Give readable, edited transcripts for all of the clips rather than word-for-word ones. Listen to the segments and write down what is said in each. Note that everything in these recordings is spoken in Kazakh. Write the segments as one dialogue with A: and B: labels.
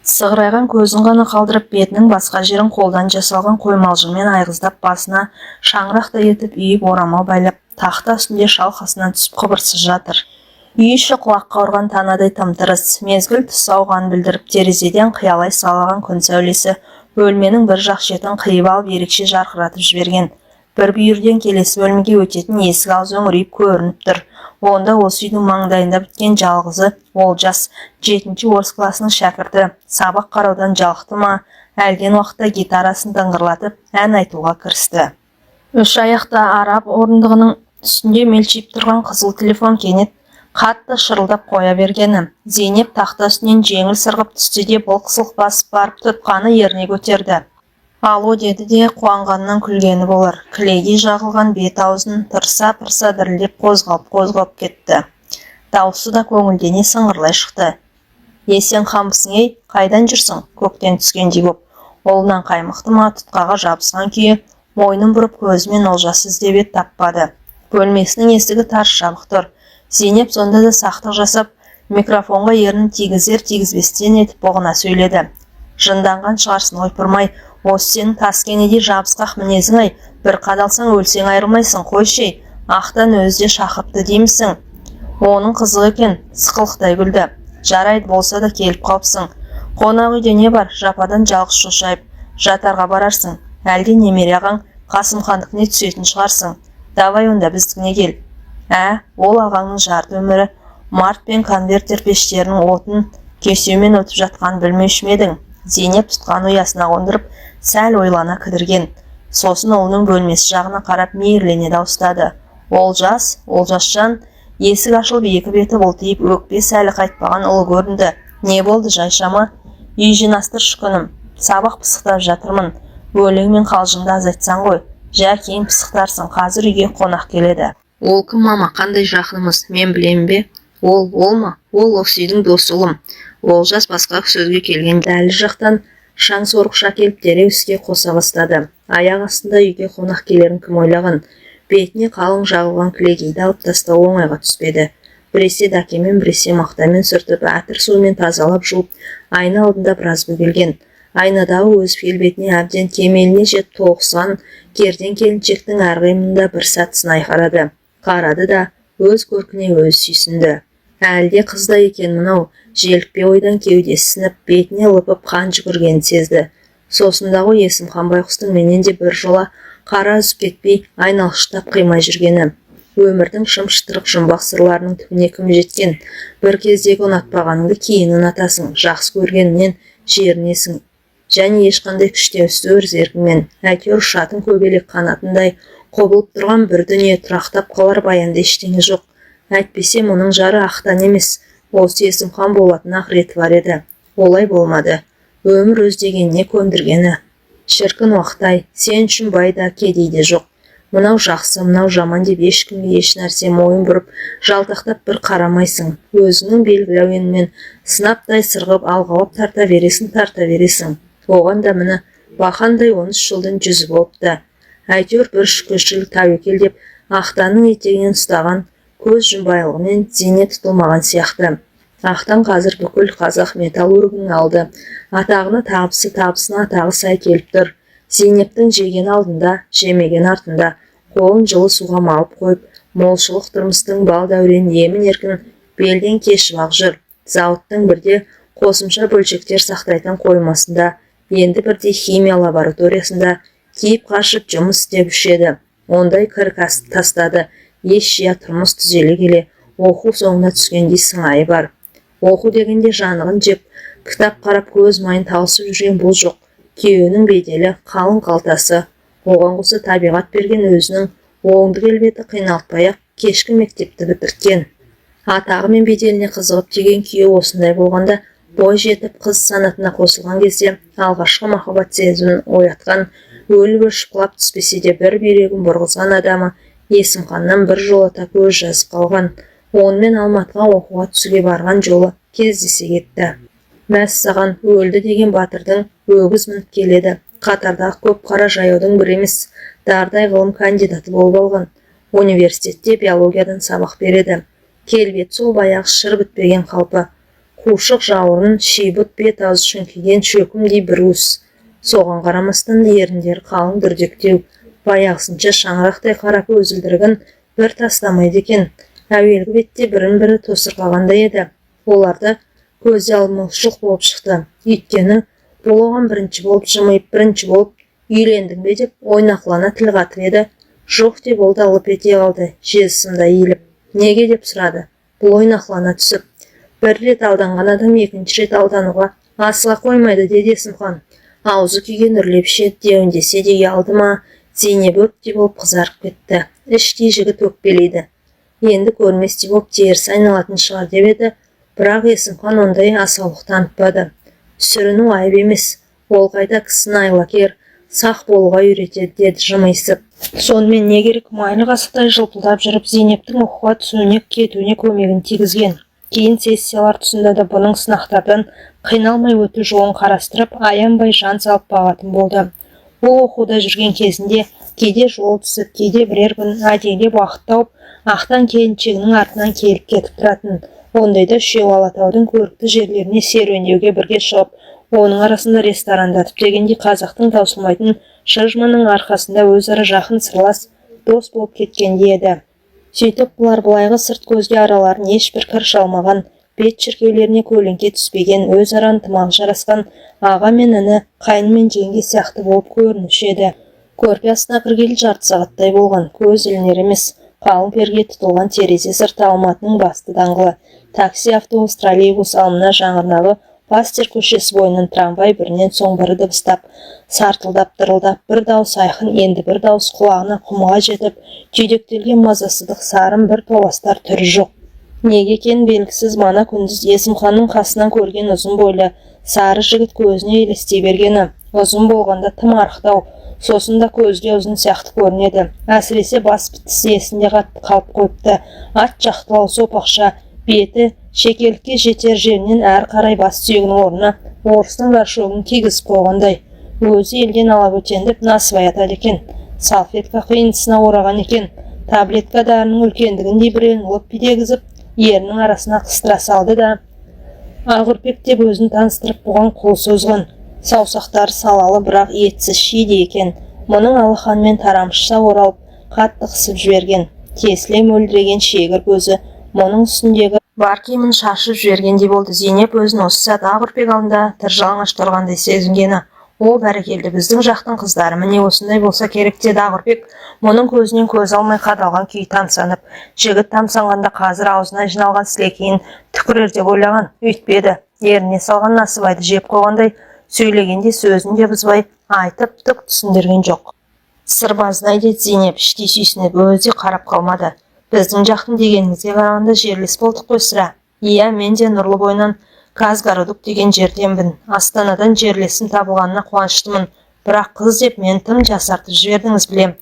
A: Сығырайған көзін ғана қалдырып, бетінің басқа жерін қолдан жасалған қоймалжыңмен айғыздап, басына шаңырақтай етіп үйіп орамал байлап, тақта үстінде шалқасынан түсіп қыбырсыз жатыр. Үй іші құлаққа ұрған танадай тым-тырыс, мезгіл түс ауғанын білдіріп, терезеден қиялай салаған күн сәулесі бөлменің бір жақ шетін қиып алып ерекше жарқыратып жіберген. Бір бүйірден келесі бөлмеге өтетін есік аузы үңірейіп көрініп тұр. Онда осы үйдің маңдайында біткен жалғызы Олжас, 7-ші орыс класының шәкірті, сабақ қараудан жалықты ма, әлден уақытта гитарасын дыңғырлатып ән айтуға кірісті. Үш аяқта араб орындығының үстінде мелшиіп тұрған қызыл телефон кенет қатты шырылдап қоя бергені. Зейнеп тақта үстінен жеңіл сырғып түсті де былқ-сылқ басып барып тұтқаны еріне көтерді. Алло деді де қуанғаннан күлгені болар. Кілегей жағылған бет аузын тырса-пырса дірілдеп қозғалып кетті. Дауысы да көңілдене сыңғырлай шықты. Сен қамбысың ей, қайдан жүрсің? Көктен түскендей боп. Олынан қаймықты ма, тұтқаға жабысқан күйі мойнын бұрып көзімен Олжасы іздеп еді, таппады. Бөлмесінің есігі тарс жабық тұр. Зейнеп сонда да сақтық жасап, микрофонға ернін тигізер-тигізбестен етіп боғына сөйледі. Жынданған шығарсын, ойпырмай, осы сенің таскенеде жабысқақ мінезің-ай, бір қадалсаң өлсең айырылмайсың, қойшы, ақтан өзі де шақыртты деймісің? Оның қызық екен, сықылықтай күлді. Жарайды, болса да келіп қалыпсың. Қонақ үйде не бар, жападан жалғыз шошайып, жатарға барарсың. Әлде немере ағаң Қасымхандікіне түсетін шығарсың. Давай онда біздікіне кел. Ол ағаңның жарты өмірі март пен конвертер пештерінің отын кесеумен өтіп жатқанын білмеуші ме едің? Зейнеп тұтқан ұясына қондырып, сәл ойлана кідірген. Сосын ұлының бөлмесі жағына қарап мейірлене дауыстады. Олжасжан, есік ашылып екі беті бұлтиып, өкпе сәлі қайтпаған ұлы көрінді. Не болды, жайшама? Үй жинастыр шүкінім. Сабақ пысықтап жатырмын. Өлең мен қалжыңды азайтсаң ғой. Жә, кейін пысықтарсың, қазір үйге қонақ келеді. Ол кім, мама, қандай жақынымыз, мен білем бе? Ол ма? Ол осы үйдің досы ұлым. Олжас басқа сөзге келген дәліз жақтан шаң сорғыша келіп дереу іске қоса бастады. Аяқ астында үйге қонақ келерін кім ойлаған? Бетіне қалың жағылған кілегейді алып тастау оңайға түспеді. Біресе дәкемен, біресе мақтамен сүртіп, әтір суымен тазалап жуып, айна алдында біраз бөгелген. Айнадағы өз келбетіне әбден кемеліне жет тоғысқан керден келіншектің әрқимында бір сәт сынай қарады да өз көркіне өз сүйсінді. Әлде қызда екен мынау, желікпе ойдан кеудесі сынып, бетіне лыпып қан жүгіргенін сезді. Сосында ғой Есімхан байқұстың менен де бір жола қара үзіп кетпей айналшықтап қимай жүргені. Өмірдің шым-шытырық жұмбақ сырларының түбіне кім жеткен? Бір кездегі ұнатпағаныңды кейін ұнатасың, жақсы көргенінен жерінесің. Және ешқандай күштеусіз өз еркіңмен, әйтеуір ұшатын көбелек қанатындай қобылып тұрған бір дүние тұрақтап қалар баянды ештеңе жоқ. Әйтпесе мұның жары ақтан емес, осы Есімхан болатын ақыреті бар еді. Олай болмады. Өмір өз дегеніне көндіргені. Шіркін уақыт-ай, сен үшін байда кедей де жоқ. Мынау жақсы, мынау жаман деп ешкімге еш нәрсе мойын бұрып, жалтақтап бір қарамайсың. Өзіңнің белгілеуінмен сынаптай сырғып, алғауып тарта бересің. Оған да міне бақандай 13 жылдың жүзі болыпты. Әйтеуір бір шүкіршілік тәуекел деп ақтанның етегінен ұстаған көз жұмбайлығымен зейне тұтылмаған сияқты. Ақтан қазір бүкіл қазақ металл өрігінің алды. Атағына табысына атағы сай келіп тұр. Зейнептің жеген алдында, жемеген артында, қолын жылы суға малып қойып, молшылық тұрмыстың бал дәурен емін еркін белден кешіп ақ жүр. Зауыттың бірде қосымша бөлшектер сақтайтын қоймасында, енді бірде химия лабораториясында киіп қашып жұмыс істеп үшеді. Ондай кіркасты тастады. Еш жия тұрмыс түзеле келе, оқу соңына түскендей сыңайы бар. Оқу дегенде жанығын жеп, кітап қарап көз майын тауысып жүрген бұл жоқ. Күйеуінің беделі, қалың қалтасы, оған қоса табиғат берген өзінің оңды келбеті қиналтпай-ақ кешкі мектепті бітірткен. Атағы мен беделіне қызығып деген күйеу осындай болғанда, бой жетіп қыз санатына қосылған кезде алғашқы махаббат сезімін оятқан, өлі шұқылап түспесе де бір бүйрегін бұрғызған адамы Есімханнан бір жолата көз жазып қалған. Онымен Алматыға оқуға түсуге барған жолы кездесе кетті. Мәссаған, өлді деген батырдың өгіз мініп келеді. Қатардағы көп қара жаяудың бір емес, дардай ғылым кандидаты болып алған. Университетте биологиядан сабақ береді. Келбет сол баяғы шыр бітпеген қалпы. Қушық жауырын шейбіт бет аз шөңкеген шөкімдей бір уыс. Соған қарамастан еріндері қалың дүрдектеу, баяғысынша шаңырақтай қарап өзілдірігін бір тастамайды екен. Әуелгі бетте бірін-бірі тосырқағандай еді. Оларды көзі алмаушылық болып шықты. Өйткені бұл оған бірінші болып жымиып, бірінші болып үйлендің бе деп ойнақылана тіл қатып еді. Жоқ деп ол да лып ете қалды, жезсімді иіліп. Неге деп сұрады. Бұл ойнақылана түсіп. Бір рет алданған адам екінші рет алдануға асыға қоймайды, деді Есімхан. Аузы күйген үрлеп шет деуіндесе де ұялды ма, Зейнеп өктей болып қызарып кетті. Іштей жігіт өкпелейді. Енді көрместей болып теріс айналатын шығар деп еді, бірақ Есімхан ондай асаулық танытпады. Сүріну айып емес, ол қайда кісіні айлакер, сақ болуға үйретеді, деді жымиысып. Сонымен не керек, майлы қасықтай жылпылдап жүріп Зейнептің оқуға түсуіне, кетуіне көмегін тигізген. Кейін сессиялар тұсында да бұның сынақтардан қиналмай өту жолын қарастырып, аянбай жан салып бағатын болды. Ол оқуда жүрген кезінде кейде жол түсіп, кейде бірер күн әдейілеп уақыт тауып, ақтан келіншегінің артынан келіп кетіп тұратын. Ондайда үшеу Алатаудың көрікті жерлеріне серуендеуге бірге шығып, оның арасында ресторандатып дегендей қазақтың таусылмайтын шыжманың арқасында өзара жақын сырлас дос болып кеткендей еді. Сөйтіп бұлар былайғы сырт көзге араларын ешбір кір шалмаған, бет шіркеулеріне көлеңке түспеген, өзара ынтымағы жарасқан аға мен іні, қайын мен жеңге сияқты болып көрінуші еді. Көрпе астына кіргелі жарты сағаттай болған, көз ілінер емес, қалың перге тұтылған терезе сырты Алматының басты даңғылы. Такси, автобус, троллейбус алымына жаңғырнағы Пастер көшесі бойынан трамвай бірінен соң бірі дыбыстап, сартылдап, дырылдап, бір дауыс айқын, енді бір дауыс құлағына құмыға жетіп, түйдектелген мазасыздық сарын бір толастар түрі жоқ. Неге екен белгісіз мана күндіз Есімханның қасынан көрген ұзын бойлы, сары жігіт көзіне елестей бергені. Ұзын болғанда тым арықтау, сосын да көзге ұзын сияқты көрінеді. Әсіресе бас бітісі есінде қатты қалып қойыпты. Ат жақтылау сопақша, беті шекелікке жетер жерінен әр қарай бас сүйегінің орнына орыстың горшогын кигізіп қойғандай. Өзі елден алап өтендіп насыбай атады екен. Салфетка қиындысына ораған екен. Таблетка дарының үлкендігіндей біреуін лып дегізіп, ерінің арасына қыстыра салды да, Ағырпек деп өзін таныстырып бұған қол созған. Саусақтары салалы, бірақ етсіз шиде екен. Мұның алақанмен тарамшыса оралып, қатты қысып жіберген. Тесіле мөлдіреген шегір көзі мұның үстіндегі бар киімін шашып жібергендей болды. Зейнеп өзін осы сәт Ағырпек алдында тыржалаңаш тұрғандай сезінгені. О, бәрекелді, біздің жақтың қыздары міне осындай болса керек, деді Ағырпек, мұның көзінен көз алмай қадалған күй тамсанып. Жігіт тамсанғанда қазір аузына жиналған сілекейін түкірер деп ойлаған, өйтпеді. Еріне салған насыбайды жеп қойғандай, сөйлегенде сөзін де бұзбай айтып түк түсіндірген жоқ. Сырбаздай, деді Зейнеп, іштей сүйсініп, өзі қарап қалмады. Біздің жақтың дегеніңізге қарағанда жерлес болдық қой сірә. Иә, мен де Нұрлы бойынан Казгородок деген жерденбін. Астанадан жерлесім табылғанына қуаныштымын. Бірақ қыз деп мен тым жасартып жібердіңіз, білем.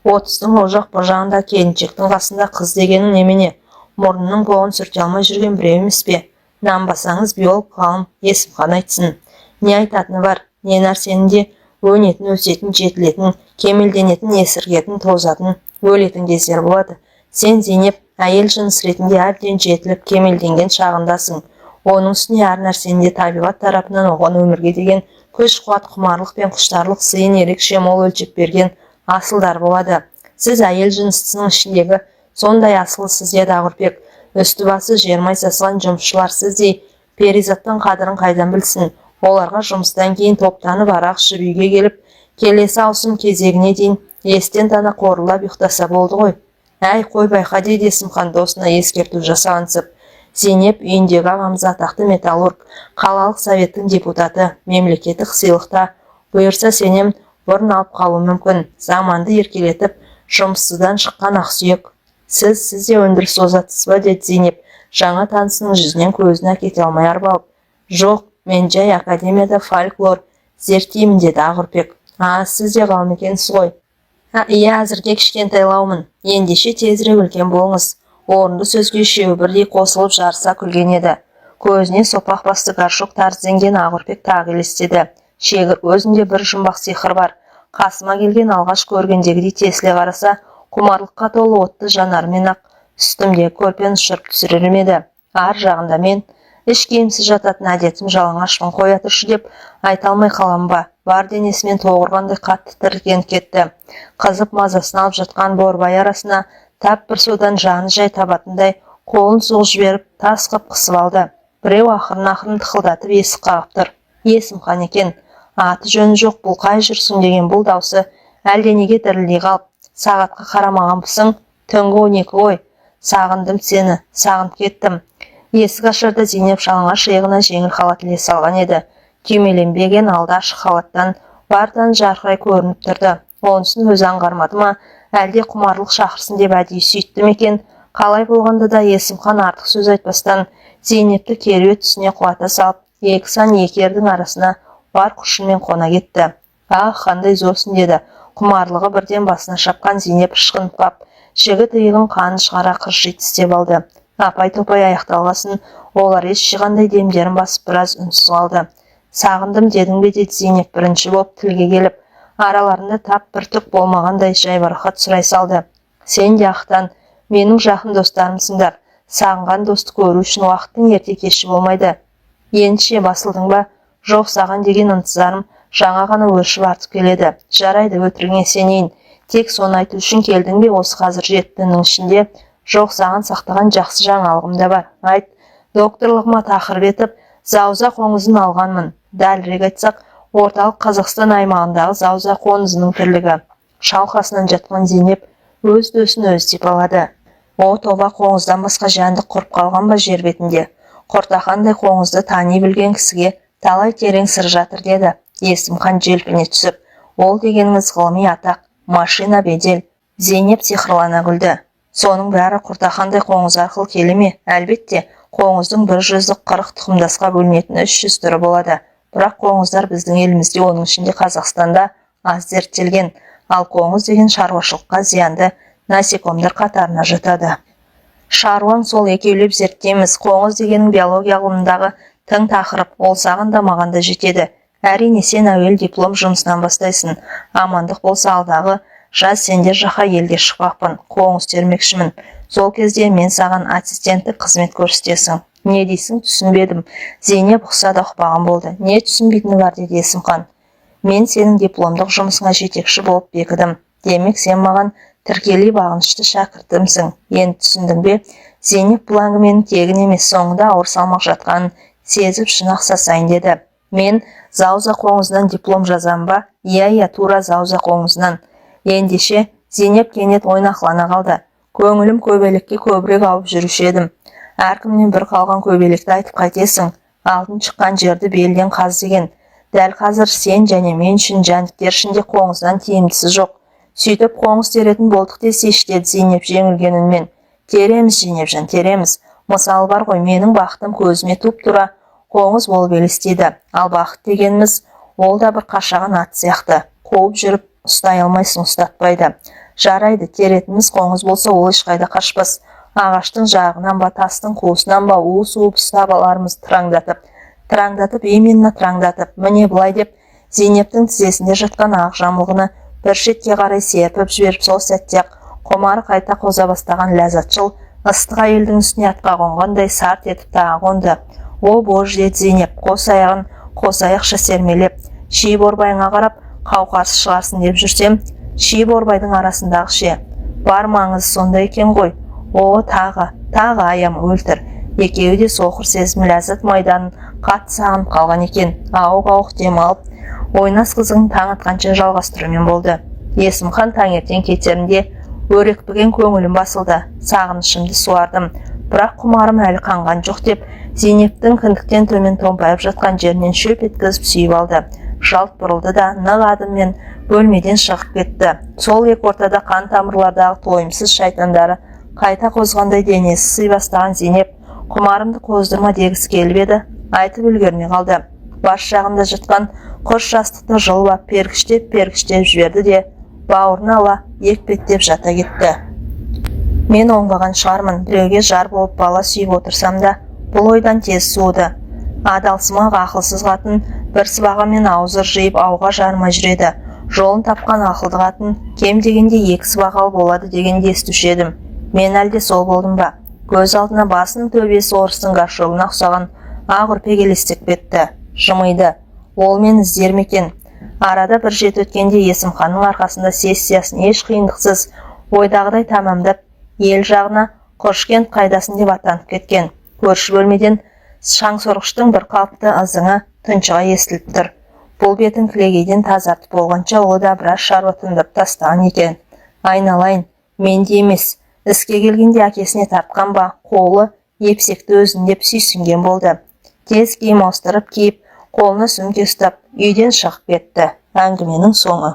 A: 30-ның о жақ бұ жағында келіншектің қасында қыз дегенің немене? Мұрнының боғын сүрте алмай жүрген біреу емес пе? Нанбасаңыз биолог ғалым Есімхан айтсын. Не айтатыны бар, не нәрсенің де өнетін, өсетін, жетілетін, кемелденетін, есіргетін, тозатын, өлетін кездер болады. Сен, Зейнеп, әйел жыныс ретінде әбден жетіліп, кемелденген шағындасың. Оның үстіне әр нәрсенде табиғат тарапынан оған өмірге деген күш, қуат, құмарлық пен құштарлық сыйын ерекше мол өлшеп берген асылдар болады. Сіз әйел жыныстысының ішіндегі сондай асылсыз, деді Ағырпек. Үсті басы жермай сасыған жұмысшылар сіздей перизаттың қадірін қайдан білсін? Оларға жұмыстан кейін топтанып арақ ішіп үйге келіп, келесі ауысым кезегіне дейін естен тана қорылап ұйықтаса болды ғой. Әй, қой байқа, деді Есімхан досына ескерту жасағансып. Зейнеп үйіндегі ағамыз атақты металлург, қалалық советтің депутаты, мемлекеттік сыйлықта. Бұйырса сенем бұрын алып қалу мүмкін. Заманды еркелетіп, жұмыссыздан шыққан ақсүйек. Сіз де өндіріс озатсыз ба, деді Зейнеп, жаңа танысының жүзінен көзін әкете алмай арбалып. Жоқ, мен жай академияда фольклор зерттеймін, деді Ағырпек. Сіз де ғалым екенсіз ғой. Иә, әзірге кішкентайлаумын. Ендеше тезірек үлкен болыңыз. Орынды сөзге үшеуі бірдей қосылып жарыса күлген еді. Көзіне сопақ басты горшок тәрізденген Ағырпек тағы елестеді. Шегір өзінде бір жұмбақ сиқыр бар. Қасыма келген алғаш көргендегідей тесіле қараса, құмарлыққа толы отты жанармен ақ үстімде көрпені ұшырып түсірер еді. Ар жағында мен, Іш киімсіз жататын әдетім жалаңашпын, қоя тұршы деп айта алмай қалам ба. Бар денесімен тоғырғандай қатты тірілген кетті. Қызып мазасын алып жатқан борбай арасына тап бір судан жаны жай табатындай қолын соғып жіберіп тас қып қысып алды. Біреу ақырын тықылдатып есік қағып тұр. Есімхан екен. Аты жөні жоқ, бұл қай жүрсің деген бұл даусы әлденеге дірілдей қалып, сағатқа қарамағанбысың? Түнгі 12 ғой. Сағындым сені, сағынып кеттім. Есік ашарда Зейнеп жалаңаш иығына жеңіл халат іле салған еді. Түймеленбеген алды ашық халаттан бардан жарқырай көрініп тұрды. Онысын өзі аңғармады ма, әлде құмарлық шақырсын деп әдейі сөйтті ме екен? Қалай болғанда да Есімхан артық сөз айтпастан Зейнепті керует түсіне құлата салып, екі сан екі ердің арасына бар күшімен қона кетті. Қандай зорсың деді. Құмарлығы бірден басына шапқан Зейнеп ышқынып қап, жігіт иығын қанын шығара қырши тістеп алды. Апай-топай аяқталғасын, олар еш жиғандай демдерін басып біраз үнсіз қалды. Сағындым дедің бе деді Зейнеп бірінші боп тілге келіп, араларында тап бір түк болмағандай жайбарақат сұрай салды. Сен де ақтан, менің жақын достарымсыңдар. Сағынған досты көру үшін уақыттың ерте кеші болмайды. Ендеше басылдың ба? Жоқ, саған деген ынтызарым жаңа ғана өршіп артып келеді. Жарайды, өтірігіңе сенейін. Тек соны айту үшін келдің бе осы қазір жетінің ішінде? Жоқ, саған сақтаған жақсы жаңалығым да бар. Айт, докторлығыма тақырып етіп, Зауза қоңызын алғанмын. Дәлірек айтсақ, орталық Қазақстан аймағындағы Зауза қоңызының тірлігі. Шалқасынан жатқан Зейнеп өз дөсін өзі типалады. О, тоба, қоңыздан басқа жәндік құрып қалған ба жер бетінде? Қортақандай қоңызды тани білген кісіге талай терең сыр жатыр деді. Есімхан желпіне түсіп, ол дегеніңіз ғылыми атақ, машина бедел. Зейнеп сиқырлана күлді. Соның бәрі Құртақандай қоңыз арқылы келе ме? Әлбетте, қоңыздың 140 тұқымдасқа бөлінетін 300 түрі болады. Бірақ қоңыздар біздің елімізде, оның ішінде Қазақстанда аз зерттелген, ал қоңыз деген шаруашылыққа зиянды насекомдар қатарына жатады. Шаруаң сол, екеулеп зерттейміз. Қоңыз дегенің биология ғылымындағы тың тақырып, ол саған да маған да жетеді. Әрине, сен әуел диплом жұмысынан бастайсың. Амандық болса алдағы жаз сендер жаққа елге шықпақпын, қоңыз термекшімін. Сол кезде мен саған ассистенттік қызмет көрсетесің. Не дейсің, түсінбедім. Зейнеп ұқса да ұқпаған болды. Не түсінбейтіні бар деді Есімхан. Мен сенің дипломдық жұмысыңа жетекші болып бекідім. Демек, сен маған тіркелей бағынышты шәкіртімсің. Енді түсіндің бе? Зейнеп бұл әңгіменің тегін емес, соңында ауыр салмақ жатқанын сезіп шын ақсасайын деді. Мен Зауза қоңызынан диплом жазам ба? Иә, тура Зауза қоңызынан. Ендеше Зейнеп кенет ойнақлана қалды. Көңілім көбелекке көбірек ауып жүруші едім. Әркімнен бір қалған көбелекті айтып қайтесің. Алтын шыққан жерді белден қаз деген. Дәл қазір сен және мен үшін жәндіктер ішінде қоңыздан тиімдісі жоқ. Сөйтіп қоңыз теретін болдық десе іштеді Зейнеп жеңілген үнмен. Тереміз, Зейнепжан, тереміз. Мысалы бар ғой, менің бақытым көзіме туып тұра қоңыз болып елестейді. Ал бақыт дегеніміз, ол да бір қашаған ат сияқты. Қуып жүріп ұстай алмайсың, ұстатпайды. Жарайды, теретіміз қоңыз болса, ол ешқайда қашпас. Ағаштың жағынан ба, тастың қуысынан ба уып ұстап алармыз тыраңдатып, именно тыраңдатып. Міне бұлай деп Зейнептің тізесінде жатқан ақ жамылғыны бір шетке қарай серпіп жіберіп, сол сәтте құмары қайта қоза бастаған ләззатшыл ыстық әйелдің үстіне атқа қонғандай сарт етіп тағы қонды. О боже, деді Зейнеп, қос аяғын қос аяқша сермелеп, ши борбайыңа қарап қауқарсыз шығарсын деп жүрсем, ши борбайдың арасындағы ше. Бар маңызы сонда екен ғой. О, тағы аям өлтір. Екеуі де соқыр сезім ләззат майданын қатты сағынып қалған екен. Ауық демалып, ойнас қызығын таң атқанша жалғастырумен болды. Есімхан таңертең кетерінде өрекпіген көңілім басылды. Сағынышымды суардым. Бірақ құмарым әлі қанған жоқ деп Зейнептің кіндіктен төмен томпайып жатқан жерінен шөп еткізіп сүйіп алды. Жалт бұрылды да нық адыммен бөлмеден шығып кетті. Сол екі ортада қан тамырлардағы тойымсыз шайтандары қайта қозғандай денесі сый бастаған Зейнеп құмарымды қоздырма дегісі келіп еді, айтып үлгермей қалды. Бас жағында жатқан құс жастықты жылып пергіштеп жіберді де бауырына ала екпеттеп жата кетті. Мен оңбаған шығармын, біреуге жар болып бала сүйіп отырсам да, бұл ойдан тез суыды. Адалсымақ ақылсыз қатын бір сыбағамен аузыр жиып ауға жармай жүреді. Жолын тапқан ақылды қатын кем дегенде екі сыбағалы болады дегенде естуші едім. Мен әлде сол болдым ба? Көз алдына басының төбесі орыстың горшогына ұқсаған ақ үрпек елестеп кетті. Жымиды. Ол мен іздер ме екен? Арада бір жет өткенде Есімханның арқасында сессиясын еш қиындықсыз ойдағыдай тамамдап, ел жағына Қошкент қайдасын деп аттанып кеткен. Көрші бөлмеден шаң сорғыштың бір қалыпты ызыңы тұншыға естіліп тұр. Бұл бетін кілегейден тазартып болғанша ол да біраз шаруа тындырып тастаған екен. Айналайын, мен де емес, іске келгенде әкесіне тартқан ба, қолы епсекті өзін деп сүйсінген болды. Тез киім ауыстырып киіп, қолына сөмке ұстап, үйден шығып кетті. Әңгіменің соңы.